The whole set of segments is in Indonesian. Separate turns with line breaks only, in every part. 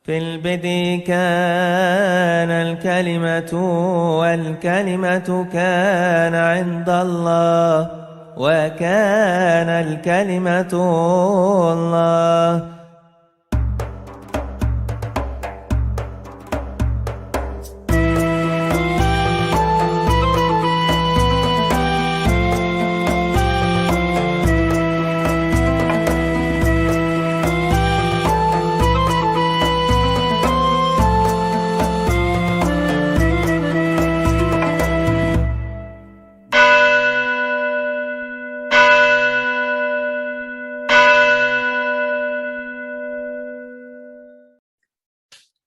في البدء كان الكلمة والكلمة كان عند الله وكان الكلمة الله.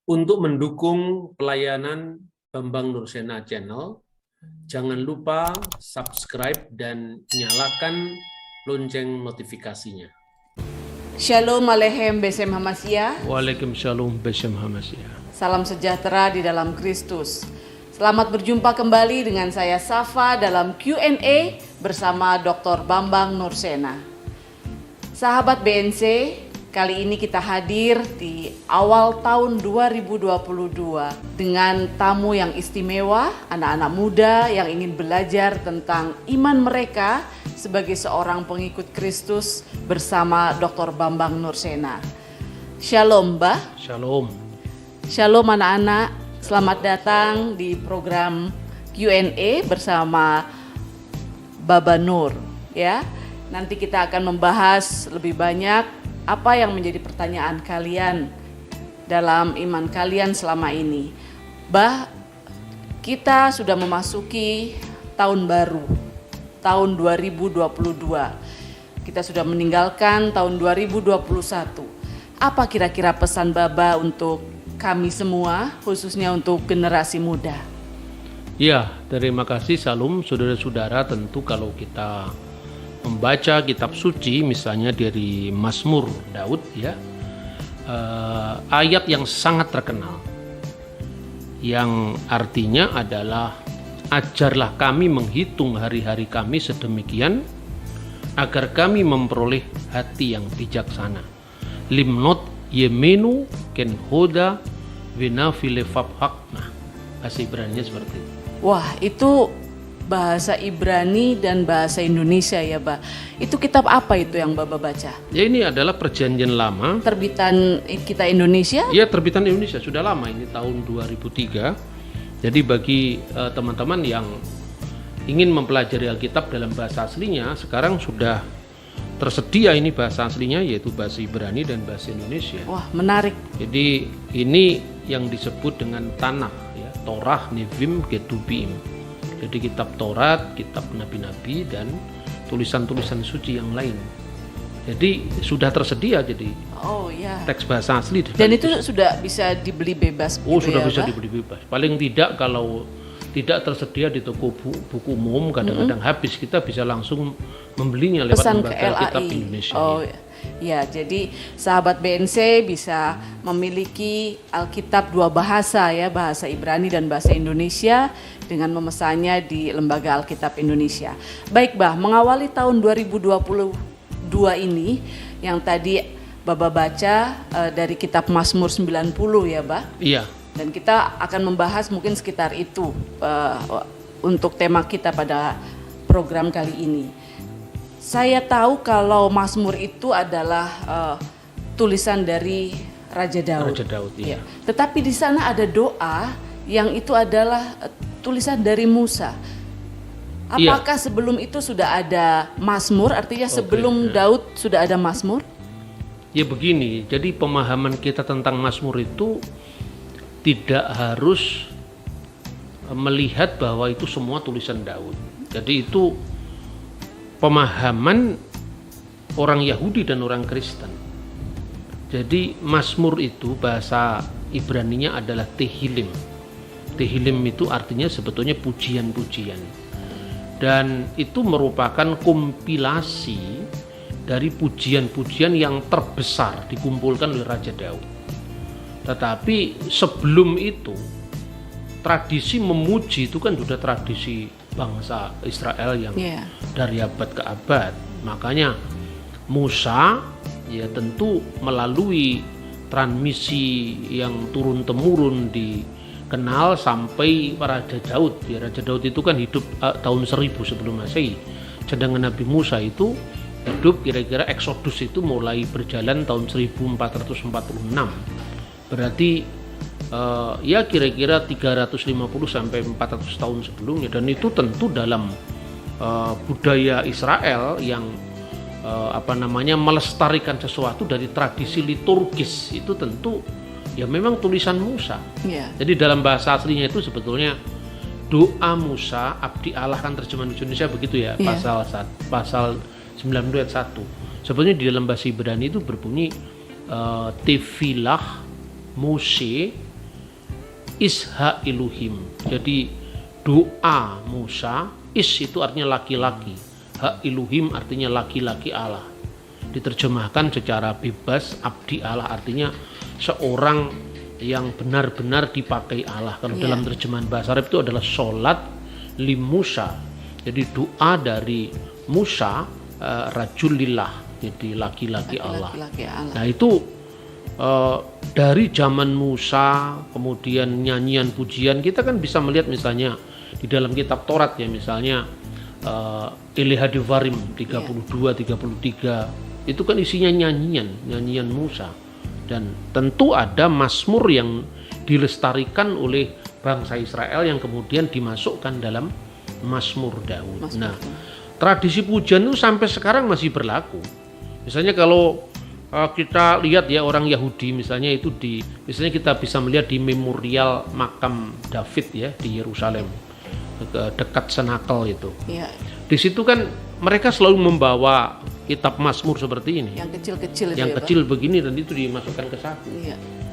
Untuk mendukung pelayanan Bambang Nursena Channel, jangan lupa subscribe dan nyalakan lonceng notifikasinya.
Shalom Aleichem Besem Hamashiach.
Waalaikumsalam Besem Hamashiach.
Salam sejahtera di dalam Kristus. Selamat berjumpa kembali dengan saya Safa dalam Q&A bersama Dr. Bambang Nursena. Sahabat BNC, kali ini kita hadir di awal tahun 2022 dengan tamu yang istimewa, anak-anak muda yang ingin belajar tentang iman mereka sebagai seorang pengikut Kristus bersama Dr. Bambang Nursena. Shalom, Mbah.
Shalom.
Shalom anak-anak, selamat datang di program Q&A bersama Baba Nur, ya. Nanti kita akan membahas lebih banyak apa yang menjadi pertanyaan kalian dalam iman kalian selama ini. Kita sudah memasuki tahun baru, tahun 2022. Kita sudah meninggalkan tahun 2021. Apa kira-kira pesan Baba untuk kami semua, khususnya untuk generasi muda?
Ya, terima kasih Salam, saudara-saudara. Tentu kalau kita membaca kitab suci, misalnya dari Mazmur Daud, ya, ayat yang sangat terkenal, yang artinya adalah ajarlah kami menghitung hari-hari kami sedemikian, agar kami memperoleh hati yang bijaksana. Limnot yemenu ken hoda venafile fabhakna. Bahasa Ibrani seperti itu.
Wah, itu bahasa Ibrani dan bahasa Indonesia ya, Bah. Itu kitab apa itu yang Baba baca?
Ya, ini adalah Perjanjian Lama.
Terbitan kita Indonesia?
Ya, terbitan Indonesia sudah lama, ini tahun 2003. Jadi bagi teman-teman yang ingin mempelajari Alkitab dalam bahasa aslinya, sekarang sudah tersedia ini bahasa aslinya, yaitu bahasa Ibrani dan bahasa Indonesia.
Wah, menarik.
Jadi ini yang disebut dengan Tanakh, ya, Torah, Nevim, Ketubim. Jadi kitab Taurat, kitab Nabi-Nabi, dan tulisan-tulisan suci yang lain. Jadi sudah tersedia, jadi teks bahasa asli.
Dan itu sudah bisa dibeli bebas.
Oh,
gitu
sudah
ya,
bisa
Bah?
dibeli bebas. Paling tidak kalau tidak tersedia di toko buku umum, kadang-kadang habis, kita bisa langsung membelinya lewat
Pesan ke
lembaga Alkitab
LAI.
Indonesia.
Oh ya, jadi sahabat BNC bisa memiliki Alkitab dua bahasa ya, bahasa Ibrani dan bahasa Indonesia dengan memesannya di lembaga Alkitab Indonesia. Baik, Bah, mengawali tahun 2022 ini yang tadi Baba baca dari kitab Mazmur 90 ya, Bah.
Iya.
Dan kita akan membahas mungkin sekitar itu untuk tema kita pada program kali ini. Saya tahu kalau Mazmur itu adalah tulisan dari Raja Daud.
Raja Daud, iya.
Tetapi di sana ada doa yang itu adalah tulisan dari Musa. Apakah sebelum itu sudah ada Mazmur? Artinya sebelum Daud sudah ada Mazmur?
Ya begini, jadi pemahaman kita tentang Mazmur itu tidak harus melihat bahwa itu semua tulisan Daud. Jadi itu pemahaman orang Yahudi dan orang Kristen. Jadi Mazmur itu bahasa Ibraninya adalah Tehillim. Tehillim itu artinya sebetulnya pujian-pujian. Dan itu merupakan kompilasi dari pujian-pujian yang terbesar dikumpulkan oleh Raja Daud. Tetapi sebelum itu, tradisi memuji itu kan sudah tradisi bangsa Israel yang dari abad ke abad. Makanya Musa ya tentu melalui transmisi yang turun-temurun dikenal sampai Raja Daud. Ya, Raja Daud itu kan hidup tahun 1000 sebelum Masehi. Sedangkan Nabi Musa itu hidup kira-kira Exodus itu mulai berjalan tahun 1446. Berarti ya kira-kira 350 sampai 400 tahun sebelumnya, dan itu tentu dalam budaya Israel yang melestarikan sesuatu dari tradisi liturgis itu tentu ya memang tulisan Musa. Jadi dalam bahasa aslinya itu sebetulnya doa Musa abdi Allah, kan terjemahan Indonesia begitu ya, pasal 92 ayat 1. Sebetulnya di dalam bahasa Ibrani itu berbunyi Tefilah Moshe Isha Elohim. Jadi doa Musa, Is itu artinya laki-laki, Ha Elohim artinya laki-laki Allah. Diterjemahkan secara bebas abdi Allah artinya seorang yang benar-benar dipakai Allah. Kalau dalam terjemahan bahasa Arab itu adalah sholat li Musa. Jadi doa dari Musa, rajulillah, jadi laki-laki Allah. Nah itu dari zaman Musa, kemudian nyanyian pujian, kita kan bisa melihat misalnya di dalam kitab Taurat ya, misalnya Eleha Devarim 32, 33 itu kan isinya nyanyian Musa. Dan tentu ada mazmur yang dilestarikan oleh bangsa Israel yang kemudian dimasukkan dalam mazmur Daud. Nah, tradisi pujian itu sampai sekarang masih berlaku. Misalnya kalau kita lihat ya, orang Yahudi misalnya itu misalnya kita bisa melihat di memorial makam David ya di Yerusalem dekat Senakel itu. Di situ kan mereka selalu membawa kitab Mazmur seperti ini, yang kecil-kecil itu, yang kecil begini, dan itu dimasukkan ke saku.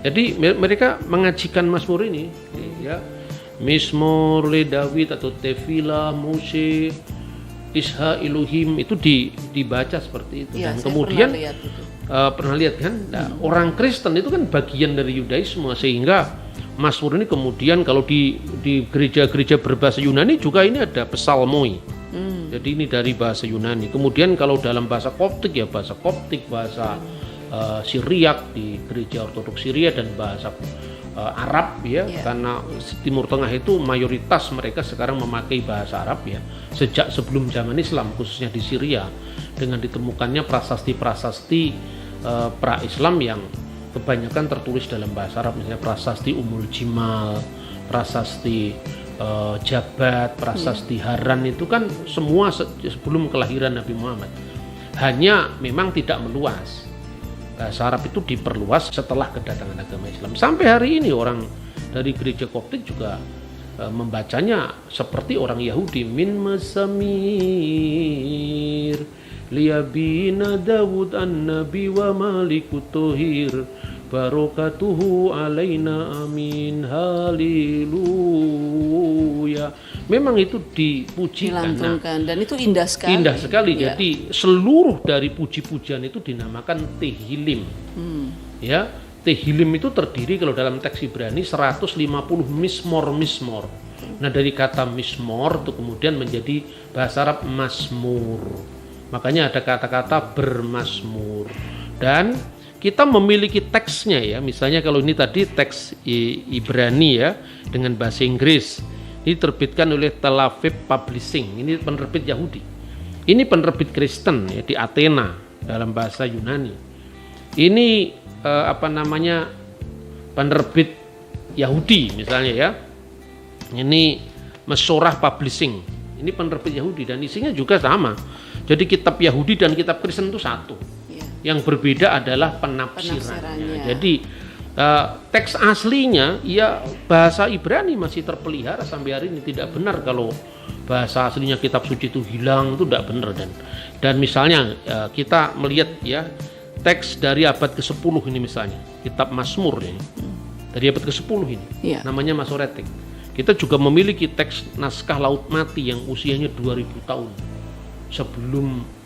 Jadi mereka mengajikan Mazmur ini ya, Mizmor le David atau Tefilah Moshe Isha Elohim, itu dibaca seperti itu. Dan kemudian pernah lihat kan, orang Kristen itu kan bagian dari Yudaisme, sehingga Mazmur ini kemudian kalau di gereja-gereja berbahasa Yunani juga ini ada psalmoi. Jadi ini dari bahasa Yunani. Kemudian kalau dalam bahasa Koptik ya bahasa Koptik, bahasa Syriak di gereja Ortodoks Syria, dan bahasa Arab ya, karena Timur Tengah itu mayoritas mereka sekarang memakai bahasa Arab ya, sejak sebelum zaman Islam, khususnya di Syria, dengan ditemukannya prasasti-prasasti pra-Islam yang kebanyakan tertulis dalam bahasa Arab, misalnya prasasti Umul Jimal, prasasti Jabat, prasasti Haran, itu kan semua sebelum kelahiran Nabi Muhammad. Hanya memang tidak meluas. Bahasa Arab itu diperluas setelah kedatangan agama Islam. Sampai hari ini orang dari gereja Koptik juga membacanya seperti orang Yahudi, min masamir liyabina Dawud an-nabi wa malikut tohir barokatuhu alaina amin haleluya. Memang itu dipujikan,
dan itu indah sekali.
Indah sekali. Jadi seluruh dari puji-pujian itu dinamakan Tehillim. Ya, Tehillim itu terdiri kalau dalam teks Ibrani 150 mismor. Nah, dari kata mismor itu kemudian menjadi bahasa Arab mazmur. Makanya ada kata-kata bermazmur. Dan kita memiliki teksnya ya, misalnya kalau ini tadi teks Ibrani ya dengan bahasa Inggris, ini diterbitkan oleh Tel Aviv Publishing, ini penerbit Yahudi. Ini penerbit Kristen ya di Athena dalam bahasa Yunani. Ini penerbit Yahudi misalnya ya. Ini Mesorah Publishing, ini penerbit Yahudi, dan isinya juga sama. Jadi kitab Yahudi dan kitab Kristen itu satu. Yang berbeda adalah penafsirannya. Jadi teks aslinya ya bahasa Ibrani masih terpelihara sampai hari ini. Tidak benar kalau bahasa aslinya kitab suci itu hilang, itu tidak benar. Dan misalnya kita melihat ya teks dari abad ke-10 ini, misalnya kitab Mazmur ini dari abad ke-10 ini, namanya Masoretik. Kita juga memiliki teks naskah Laut Mati yang usianya 2000 tahun sebelum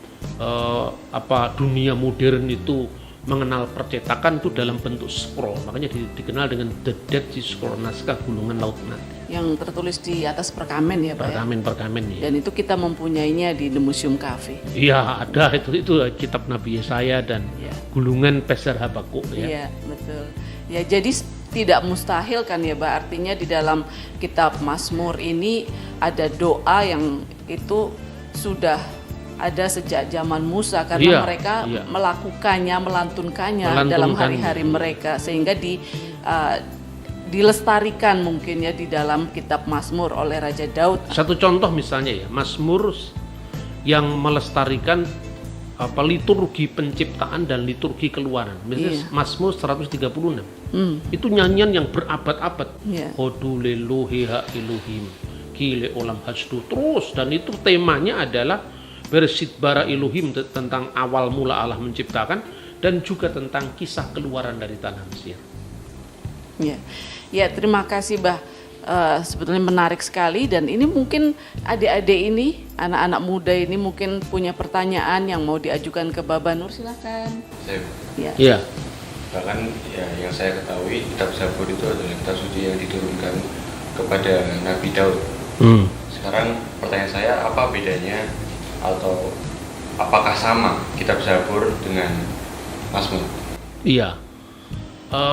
dunia modern itu mengenal percetakan, itu dalam bentuk scroll. Makanya dikenal dengan The Dead Sea Scroll, naskah gulungan Laut Mati.
yang tertulis di atas perkamen ya Pak ya?
Perkamen ya.
Dan itu kita mempunyainya di The Museum Cafe.
Iya, ada itu kitab Nabi Yesaya dan
Ya.
gulungan Peser Habakuk ya.
Iya, betul. Ya, jadi tidak mustahil kan ya, Mbak. Artinya di dalam kitab Mazmur ini ada doa yang itu sudah ada sejak zaman Musa karena mereka melakukannya, melantunkannya dalam hari-hari mereka sehingga dilestarikan mungkin ya di dalam kitab Mazmur oleh Raja Daud.
Satu contoh misalnya ya, Mazmur yang melestarikan liturgi penciptaan dan liturgi keluaran. Misalnya Mazmur 136. Itu nyanyian yang berabad-abad. Hoduleluhi ha iluhim kile olam hasdu terus, dan itu temanya adalah Bereshit bara iluhim, tentang awal mula Allah menciptakan, dan juga tentang kisah keluaran dari tanah Mesir.
Ya, terima kasih Bah. Sebetulnya menarik sekali, dan ini mungkin adik-adik ini, anak-anak muda ini mungkin punya pertanyaan yang mau diajukan ke Baba Nur, silakan.
Ya. Bahkan ya, yang saya ketahui kitab Zabur itu adalah kitab suci yang diturunkan kepada Nabi Daud. Sekarang pertanyaan saya, apa bedanya atau apakah sama kitab Zabur dengan Mazmur?
Iya.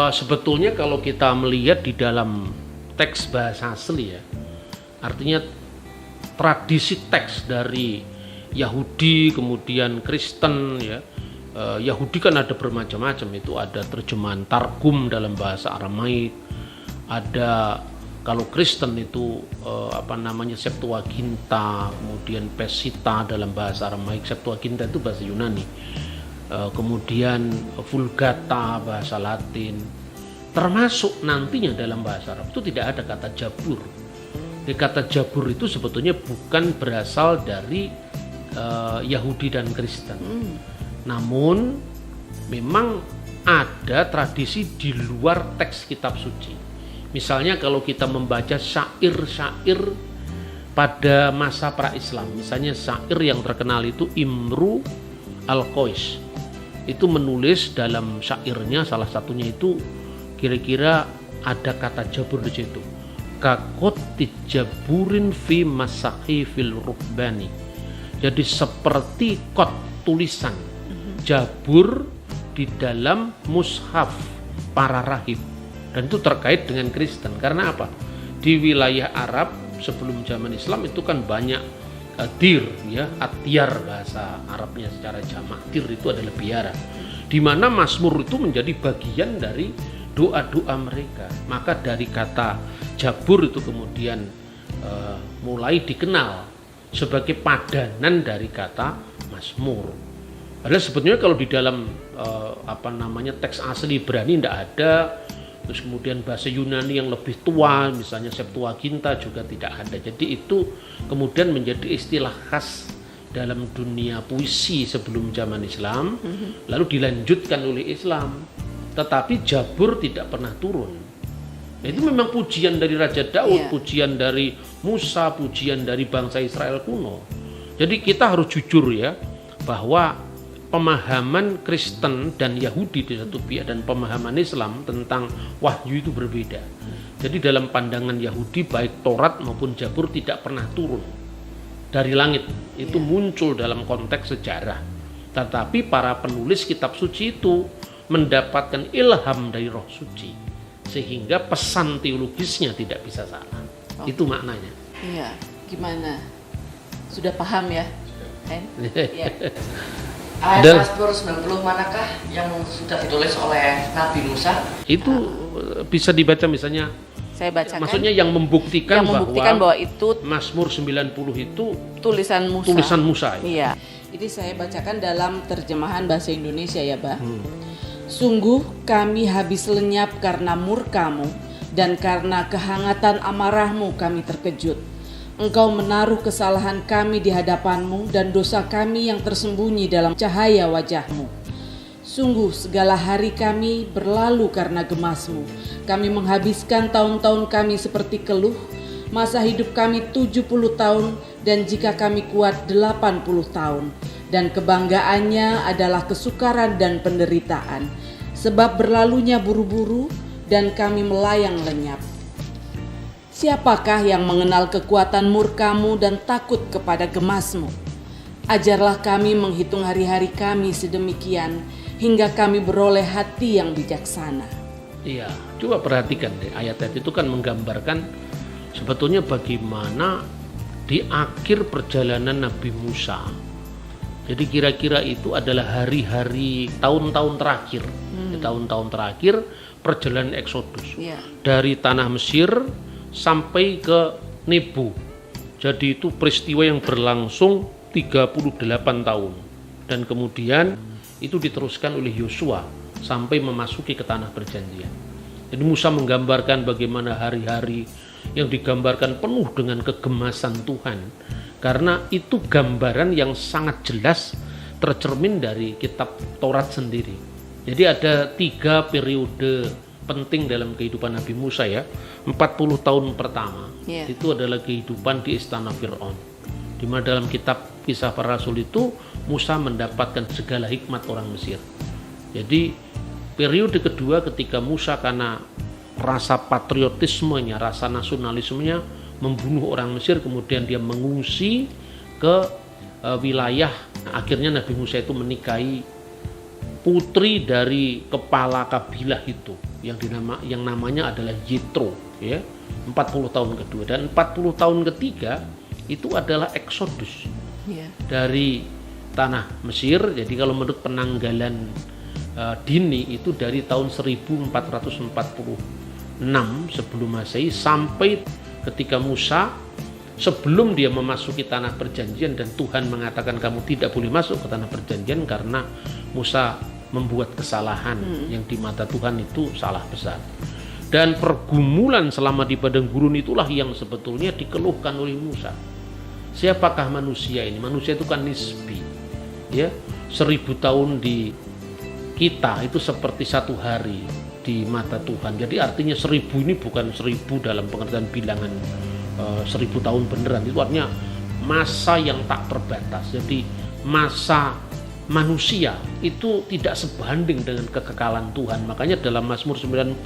Sebetulnya kalau kita melihat di dalam teks bahasa asli ya, artinya tradisi teks dari Yahudi kemudian Kristen ya. Yahudi kan ada bermacam-macam, itu ada terjemahan Targum dalam bahasa Aramaik, ada kalau Kristen itu Septuaginta, kemudian Pesita dalam bahasa Aramaik, Septuaginta itu bahasa Yunani, kemudian Vulgata bahasa Latin. Termasuk nantinya dalam bahasa Arab itu tidak ada kata jabur. Kata jabur itu sebetulnya bukan berasal dari Yahudi dan Kristen. Namun memang ada tradisi di luar teks kitab suci. Misalnya kalau kita membaca syair-syair pada masa pra-Islam, misalnya syair yang terkenal itu Imru Al-Qais. Itu menulis dalam syairnya, salah satunya itu kira-kira ada kata jabur di situ. Kakot jaburin fi masahi fil rubbani. Jadi seperti kot tulisan jabur di dalam mushaf para rahib. Dan itu terkait dengan Kristen. Karena apa? Di wilayah Arab sebelum zaman Islam itu kan banyak dir ya, atyar bahasa Arabnya secara jamak. Dir itu adalah biara. Di mana Mazmur itu menjadi bagian dari doa-doa mereka. Maka dari kata jabur itu kemudian mulai dikenal sebagai padanan dari kata Mazmur. Padahal sebetulnya kalau di dalam teks asli Ibrani tidak ada. Terus kemudian bahasa Yunani yang lebih tua, misalnya Septuaginta juga tidak ada. Jadi itu kemudian menjadi istilah khas dalam dunia puisi sebelum zaman Islam, lalu dilanjutkan oleh Islam. Tetapi jabur tidak pernah turun. Nah, itu memang pujian dari Raja Daud, pujian dari Musa, pujian dari bangsa Israel kuno. Jadi kita harus jujur ya, bahwa pemahaman Kristen dan Yahudi di satu pihak dan pemahaman Islam tentang wahyu itu berbeda. Jadi dalam pandangan Yahudi baik Taurat maupun Zabur tidak pernah turun dari langit. Itu muncul dalam konteks sejarah. Tetapi para penulis kitab suci itu mendapatkan ilham dari Roh Suci sehingga pesan teologisnya tidak bisa salah. Itu maknanya.
Iya, gimana? Sudah paham ya? Iya.
Ayat Mazmur 90 manakah yang sudah ditulis oleh Nabi Musa?
Itu bisa dibaca misalnya.
Saya bacakan.
Maksudnya yang membuktikan bahwa
itu
Mazmur 90 itu
tulisan Musa.
Tulisan Musa.
Iya. Ini saya bacakan dalam terjemahan bahasa Indonesia ya, Bah. Sungguh kami habis lenyap karena murkamu, dan karena kehangatan amarahmu kami terkejut. Engkau menaruh kesalahan kami di hadapanmu dan dosa kami yang tersembunyi dalam cahaya wajahmu. Sungguh segala hari kami berlalu karena gemasmu. Kami menghabiskan tahun-tahun kami seperti keluh. Masa hidup kami 70 tahun dan jika kami kuat 80 tahun. Dan kebanggaannya adalah kesukaran dan penderitaan. Sebab berlalunya buru-buru dan kami melayang lenyap. Siapakah yang mengenal kekuatan murka-Mu dan takut kepada gemas-Mu? Ajarlah kami menghitung hari-hari kami sedemikian, hingga kami beroleh hati yang bijaksana.
Iya, coba perhatikan deh, ayat-ayat itu kan menggambarkan sebetulnya bagaimana di akhir perjalanan Nabi Musa. Jadi kira-kira itu adalah hari-hari tahun-tahun terakhir. Di tahun-tahun terakhir perjalanan Eksodus. Dari tanah Mesir sampai ke Nebo. Jadi itu peristiwa yang berlangsung 38 tahun. Dan kemudian itu diteruskan oleh Yosua sampai memasuki ke tanah perjanjian. Jadi Musa menggambarkan bagaimana hari-hari yang digambarkan penuh dengan kegemasan Tuhan. Karena itu gambaran yang sangat jelas tercermin dari kitab Taurat sendiri. Jadi ada 3 periode penting dalam kehidupan Nabi Musa ya. 40 tahun pertama itu adalah kehidupan di istana Fir'aun, di mana dalam kitab Kisah Para Rasul itu Musa mendapatkan segala hikmat orang Mesir. Jadi periode kedua ketika Musa karena rasa patriotismenya, rasa nasionalismenya membunuh orang Mesir, kemudian dia mengungsi ke wilayah. Akhirnya Nabi Musa itu menikahi putri dari kepala kabilah itu yang namanya adalah Yitro ya. 40 tahun kedua dan 40 tahun ketiga itu adalah Eksodus dari tanah Mesir. Jadi kalau menurut penanggalan dini itu dari tahun 1446 sebelum Masehi sampai ketika Musa sebelum dia memasuki tanah perjanjian dan Tuhan mengatakan kamu tidak boleh masuk ke tanah perjanjian karena Musa membuat kesalahan yang di mata Tuhan itu salah besar. Dan pergumulan selama di padang gurun itulah yang sebetulnya dikeluhkan oleh Musa. Siapakah manusia ini? Manusia itu kan nisbi. Ya, 1000 tahun di kita itu seperti 1 hari di mata Tuhan. Jadi artinya 1000 ini bukan 1000 dalam pengertian bilangan 1000 tahun beneran. Itu artinya masa yang tak terbatas. Jadi masa manusia itu tidak sebanding dengan kekekalan Tuhan. Makanya dalam Mazmur 90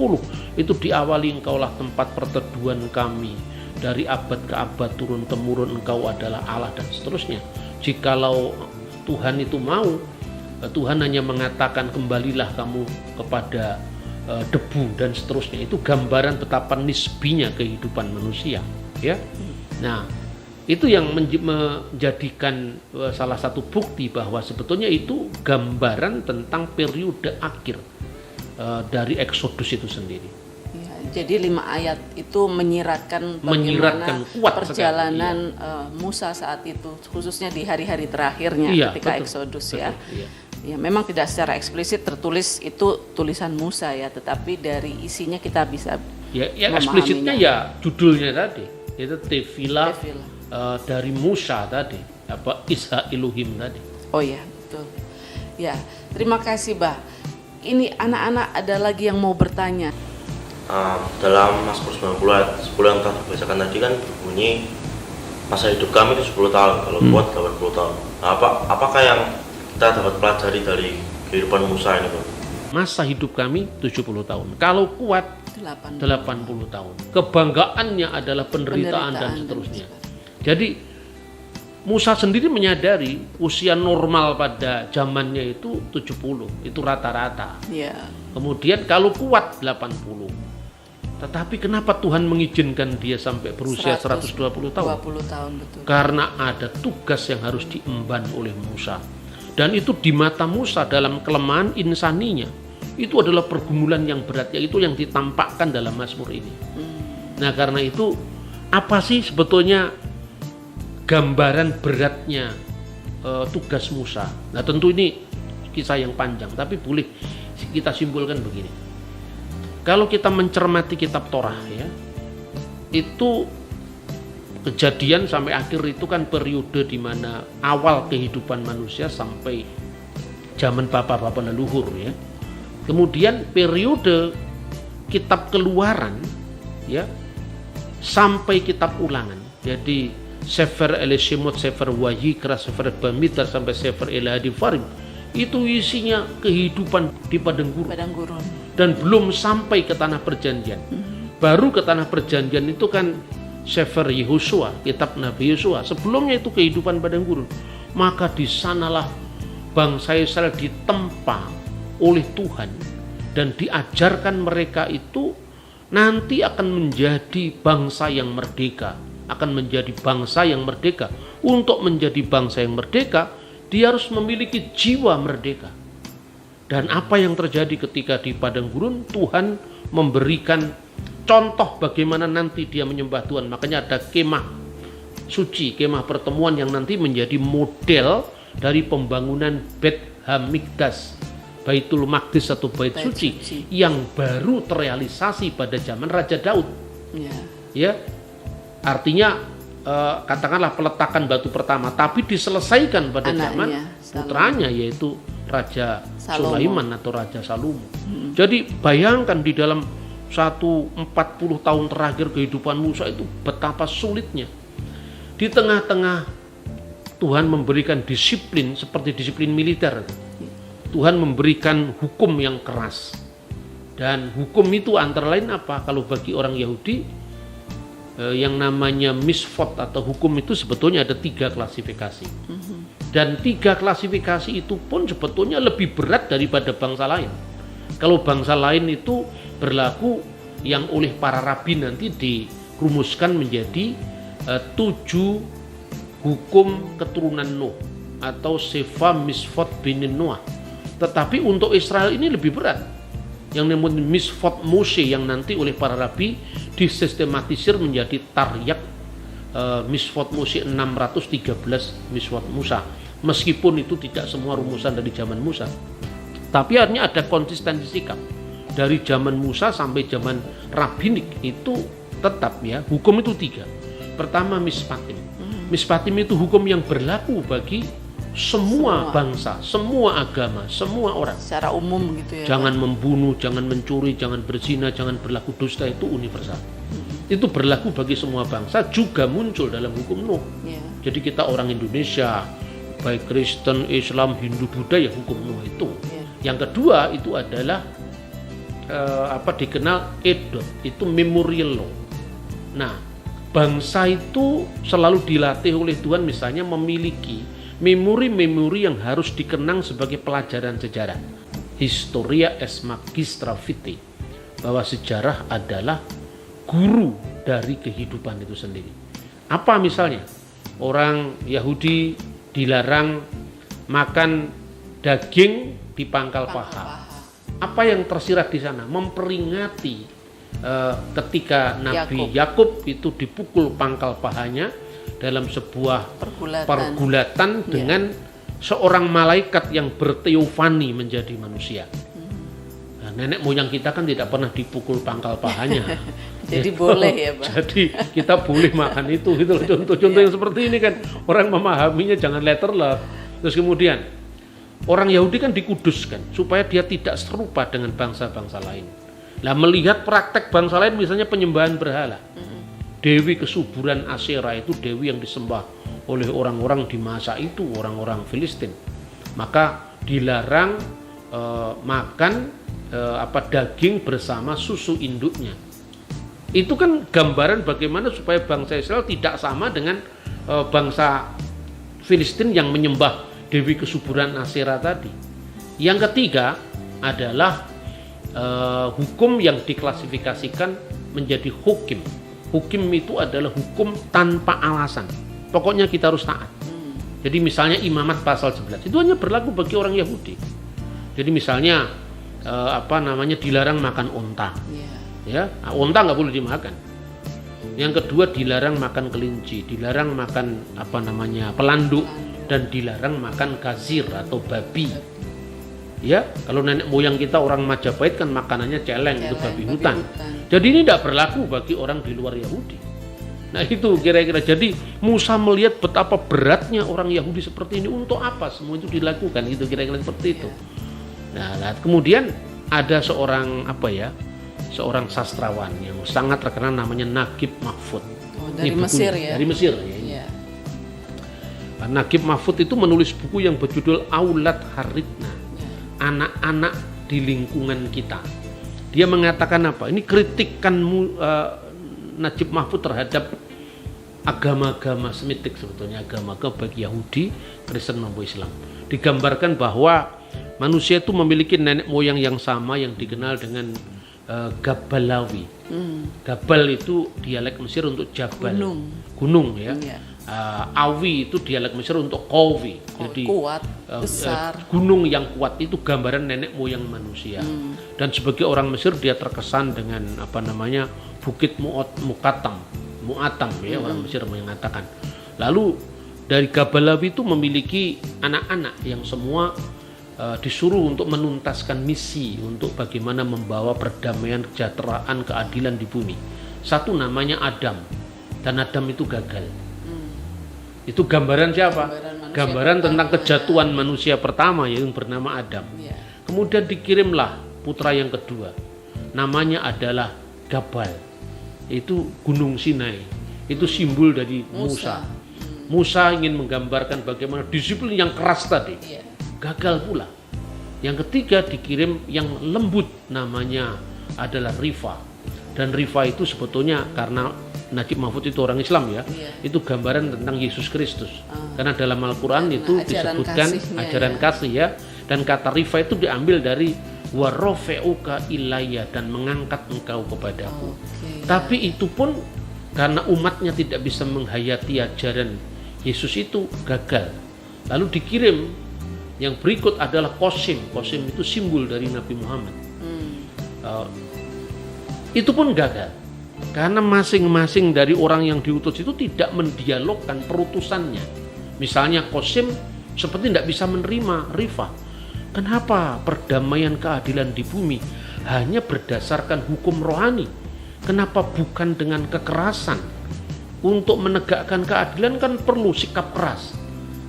itu diawali engkaulah tempat perteduhan kami, dari abad ke abad turun-temurun engkau adalah Allah dan seterusnya. Jikalau Tuhan itu mau, Tuhan hanya mengatakan kembalilah kamu kepada debu dan seterusnya. Itu gambaran betapa nisbinya kehidupan manusia ya. Nah, itu yang menjadikan salah satu bukti bahwa sebetulnya itu gambaran tentang periode akhir dari Eksodus itu sendiri.
Ya, jadi 5 ayat itu menyiratkan bagaimana perjalanan Musa saat itu, khususnya di hari-hari terakhirnya ketika Eksodus ya. Ya, memang tidak secara eksplisit tertulis itu tulisan Musa ya, tetapi dari isinya kita bisa
yang eksplisitnya ya judulnya tadi, itu Tefilah. Dari Musa tadi, Isha Elohim tadi.
Oh ya, betul. Ya, terima kasih, Bah. Ini anak-anak ada lagi yang mau bertanya.
Dalam Mazmur 90 ayat 10 yang telah dibacakan tadi kan berbunyi masa hidup kami itu 10 tahun, kalau kuat 80 tahun. Nah, apakah yang kita dapat pelajari dari kehidupan Musa ini, Pak?
Masa hidup kami 70 tahun. Kalau kuat 80 tahun. Kebanggaannya adalah penderitaan dan seterusnya. Jadi Musa sendiri menyadari usia normal pada zamannya itu 70, itu rata-rata. Kemudian kalau kuat 80. Tetapi kenapa Tuhan mengizinkan dia sampai berusia 120 tahun?
20 tahun, betul.
Karena ada tugas yang harus diemban oleh Musa. Dan itu di mata Musa dalam kelemahan insaninya. Itu adalah pergumulan yang berat, yaitu yang ditampakkan dalam Mazmur ini. Nah, karena itu apa sih sebetulnya gambaran beratnya tugas Musa? Nah, tentu ini kisah yang panjang, tapi boleh kita simpulkan begini. Kalau kita mencermati kitab Torah ya, itu Kejadian sampai akhir itu kan periode di mana awal kehidupan manusia sampai zaman bapak-bapak leluhur ya. Kemudian periode kitab Keluaran ya sampai kitab Ulangan. Jadi Sefer Elishemot, Sefer Wayikra, Sefer Bamidbar sampai Sefer Elahadifarim itu isinya kehidupan di padang gurun. Dan belum sampai ke tanah perjanjian. Baru ke tanah perjanjian itu kan Sefer Yehosua, kitab Nabi Yosua. Sebelumnya itu kehidupan padang gurun. Maka di sanalah bangsa Israel ditempa oleh Tuhan dan diajarkan mereka itu nanti akan menjadi bangsa yang merdeka, akan menjadi bangsa yang merdeka. Untuk menjadi bangsa yang merdeka, dia harus memiliki jiwa merdeka. Dan apa yang terjadi ketika di padang gurun? Tuhan memberikan contoh bagaimana nanti dia menyembah Tuhan. Makanya ada kemah suci, kemah pertemuan yang nanti menjadi model dari pembangunan Bet Hamikdas, Baitul Maqdis atau Bait Suci yang baru terrealisasi pada zaman Raja Daud. Ya, artinya katakanlah peletakan batu pertama, tapi diselesaikan pada zaman putranya yaitu Raja Sulaiman atau Raja Salomo. Jadi bayangkan di dalam 40 tahun terakhir kehidupan Musa itu betapa sulitnya. Di tengah-tengah Tuhan memberikan disiplin seperti disiplin militer. Tuhan memberikan hukum yang keras. Dan hukum itu antara lain apa? Kalau bagi orang Yahudi yang namanya misfot atau hukum itu sebetulnya ada 3 klasifikasi. Dan 3 klasifikasi itu pun sebetulnya lebih berat daripada bangsa lain. Kalau bangsa lain itu berlaku yang oleh para rabi nanti dirumuskan menjadi 7 hukum keturunan Nuh atau Sefa Misfot Binin Noah. Tetapi untuk Israel ini lebih berat, yang namanya Misfot Moshe, yang nanti oleh para rabi disistematisir menjadi Taryak Misfot Moshe 613 Misfot Musa. Meskipun itu tidak semua rumusan dari zaman Musa, tapi artinya ada konsistensi sikap dari zaman Musa sampai zaman Rabinik itu tetap ya. Hukum itu 3. Pertama Mispatim. Mispatim itu hukum yang berlaku bagi semua bangsa, semua agama, semua orang.
Secara umum gitu ya.
Jangan membunuh, jangan mencuri, jangan berzina, jangan berlaku dusta, itu universal. Itu berlaku bagi semua bangsa, juga muncul dalam hukum Nuh. Jadi kita orang Indonesia, baik Kristen, Islam, Hindu, Buddha, ya hukum Nuh itu. Yang kedua itu adalah dikenal Edot, itu memorial law. Nah, bangsa itu selalu dilatih oleh Tuhan misalnya memiliki memori-memori yang harus dikenang sebagai pelajaran sejarah. Historia es magistra vitae, bahwa sejarah adalah guru dari kehidupan itu sendiri. Apa misalnya? Orang Yahudi dilarang makan daging di pangkal paha. Apa yang tersirat di sana? Memperingati ketika Nabi Yakub itu dipukul pangkal pahanya dalam sebuah pergulatan dengan seorang malaikat yang berteofani menjadi manusia. Nah, nenek moyang kita kan tidak pernah dipukul pangkal pahanya.
Jadi boleh ya, Pak.
Jadi kita boleh makan itu gitu. Contoh-contoh yang seperti ini kan orang memahaminya jangan letterless. Terus kemudian orang Yahudi kan dikuduskan supaya dia tidak serupa dengan bangsa-bangsa lain. Nah, melihat praktek bangsa lain misalnya penyembahan berhala. Dewi kesuburan Asyera itu dewi yang disembah oleh orang-orang di masa itu, orang-orang Filistin. Maka dilarang makan daging bersama susu induknya. Itu kan gambaran bagaimana supaya bangsa Israel tidak sama dengan bangsa Filistin yang menyembah dewi kesuburan Asyera tadi. Yang ketiga adalah hukum yang diklasifikasikan menjadi hukim. Hukum itu adalah hukum tanpa alasan. Pokoknya kita harus taat. Jadi misalnya imamat pasal 11 itu hanya berlaku bagi orang Yahudi. Jadi misalnya dilarang makan onta. Ya, onta nggak boleh dimakan. Yang kedua dilarang makan kelinci, dilarang makan pelanduk, dan dilarang makan gazir atau babi. Ya, kalau nenek moyang kita orang Majapahit kan makanannya celeng itu babi hutan. Jadi ini tidak berlaku bagi orang di luar Yahudi. Nah itu kira-kira. Jadi Musa melihat betapa beratnya orang Yahudi seperti ini. Untuk apa semua itu dilakukan? Itu kira-kira seperti itu. Nah kemudian ada seorang sastrawan yang sangat terkenal namanya Naguib Mahfud.
Dari Mesir ya?
Dari Mesir ya. Naguib Mahfud itu menulis buku yang berjudul Aulad Haridna, anak-anak di lingkungan kita. Dia mengatakan apa? Ini kritikan Najib Mahfud terhadap agama-agama Semitik, sebetulnya agama-agama baik Yahudi, Kristen maupun Islam. Digambarkan bahwa manusia itu memiliki nenek moyang yang sama yang dikenal dengan Gabalawi. Gabal itu dialek Mesir untuk Jabal, gunung ya. Awi itu dialek Mesir untuk Qawi. Jadi
kuat, besar.
Gunung yang kuat itu gambaran nenek moyang manusia. Dan sebagai orang Mesir dia terkesan dengan Bukit Mu'atam ya, orang Mesir mengatakan. Lalu dari Gabalawi itu memiliki anak-anak yang semua disuruh untuk menuntaskan misi untuk bagaimana membawa perdamaian, kesejahteraan, keadilan di bumi. Satu namanya Adam, dan Adam itu gagal. Itu gambaran siapa? Gambaran tentang kejatuhan manusia pertama yang bernama Adam. Kemudian dikirimlah putra yang kedua, namanya adalah Gabal. Itu Gunung Sinai. Itu simbol dari Musa. Musa ingin menggambarkan bagaimana disiplin yang keras tadi. Gagal pula. Yang ketiga dikirim yang lembut, namanya adalah Rifa. Dan Rifa itu sebetulnya karena Najib Mahfud itu orang Islam ya, itu gambaran tentang Yesus Kristus. Karena dalam Al-Quran itu disebutkan ajaran kasih ya. Dan kata Rifa itu diambil dari warofeuka ilayya, dan mengangkat engkau kepadaku. Tapi itu pun karena umatnya tidak bisa menghayati ajaran Yesus itu gagal. Lalu dikirim yang berikut adalah Qasim. Qasim itu simbol dari Nabi Muhammad. Itu pun gagal. Karena masing-masing dari orang yang diutus itu tidak mendialogkan perutusannya. Misalnya Qasim seperti tidak bisa menerima Rifa. Kenapa perdamaian keadilan di bumi hanya berdasarkan hukum rohani? Kenapa bukan dengan kekerasan? Untuk menegakkan keadilan kan perlu sikap keras.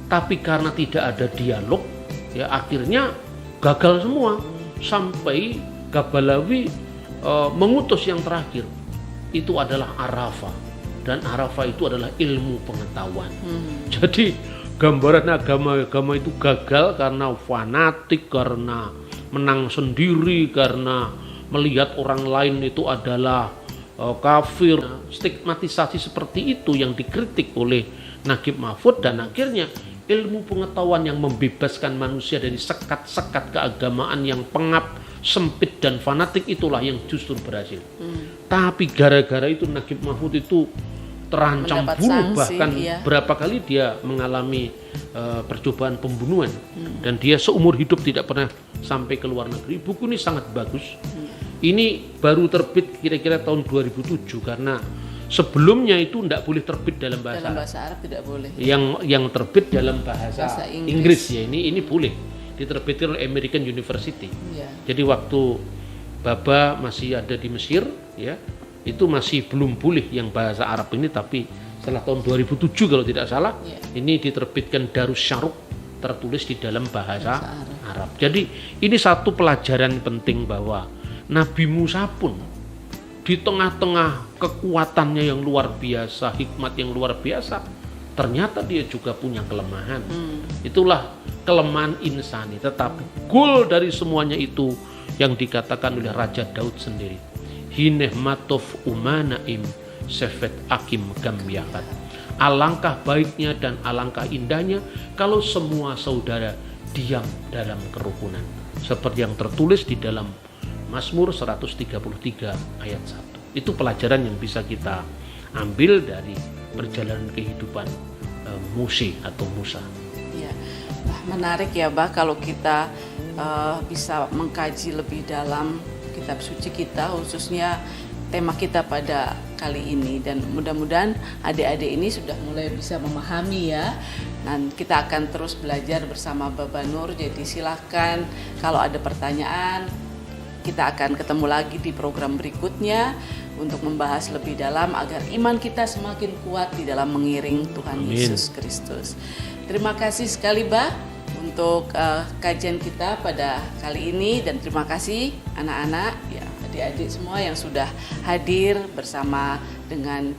Tapi karena tidak ada dialog, ya akhirnya gagal semua. Sampai Gabalawi mengutus yang terakhir. Itu adalah Arafah, dan Arafah itu adalah ilmu pengetahuan. Jadi gambaran agama-agama itu gagal karena fanatik, karena menang sendiri, karena melihat orang lain itu adalah kafir. Stigmatisasi seperti itu yang dikritik oleh Najib Mahfud, dan akhirnya ilmu pengetahuan yang membebaskan manusia dari sekat-sekat keagamaan yang pengap, sempit dan fanatik itulah yang justru berhasil. Tapi gara-gara itu Najib Mahfud itu terancam bunuh, bahkan berapa kali dia mengalami percobaan pembunuhan, dan dia seumur hidup tidak pernah sampai ke luar negeri. Buku ini sangat bagus. Ini baru terbit kira-kira tahun 2007 karena sebelumnya itu tidak boleh terbit dalam bahasa Arab, tidak boleh. Yang terbit dalam bahasa Inggris ya, ini boleh diterbitkan oleh American University. Jadi waktu Baba masih ada di Mesir ya, itu masih belum boleh yang bahasa Arab ini, tapi setelah tahun 2007 kalau tidak salah ini diterbitkan Darus Syaruk, tertulis di dalam bahasa Arab. Jadi ini satu pelajaran penting bahwa Nabi Musa pun di tengah-tengah kekuatannya yang luar biasa, hikmat yang luar biasa, ternyata dia juga punya kelemahan. Itulah kelemahan insani. Tetapi goal dari semuanya itu yang dikatakan oleh Raja Daud sendiri, hineh matof umanaim sefet akim gamyakat. Alangkah baiknya dan alangkah indahnya kalau semua saudara diam dalam kerukunan, seperti yang tertulis di dalam Mazmur 133 ayat 1. Itu pelajaran yang bisa kita ambil dari perjalanan kehidupan Musa atau Musa. Ya,
menarik ya, Bah, kalau kita bisa mengkaji lebih dalam kitab suci kita, khususnya tema kita pada kali ini, dan mudah-mudahan adik-adik ini sudah mulai bisa memahami ya. Dan kita akan terus belajar bersama Baba Nur. Jadi silakan kalau ada pertanyaan, kita akan ketemu lagi di program berikutnya untuk membahas lebih dalam agar iman kita semakin kuat di dalam mengiring Tuhan Yesus Kristus. Terima kasih sekali, Bah, untuk kajian kita pada kali ini, dan terima kasih anak-anak ya, adik-adik semua yang sudah hadir bersama dengan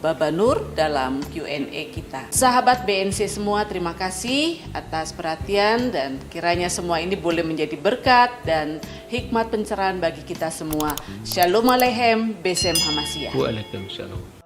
Baba Nur dalam Q&A kita. Sahabat BNC semua, terima kasih atas perhatian dan kiranya semua ini boleh menjadi berkat dan hikmat pencerahan bagi kita semua. Shalom Aleichem, Besem Hamashiach.
Waalaikumsalam.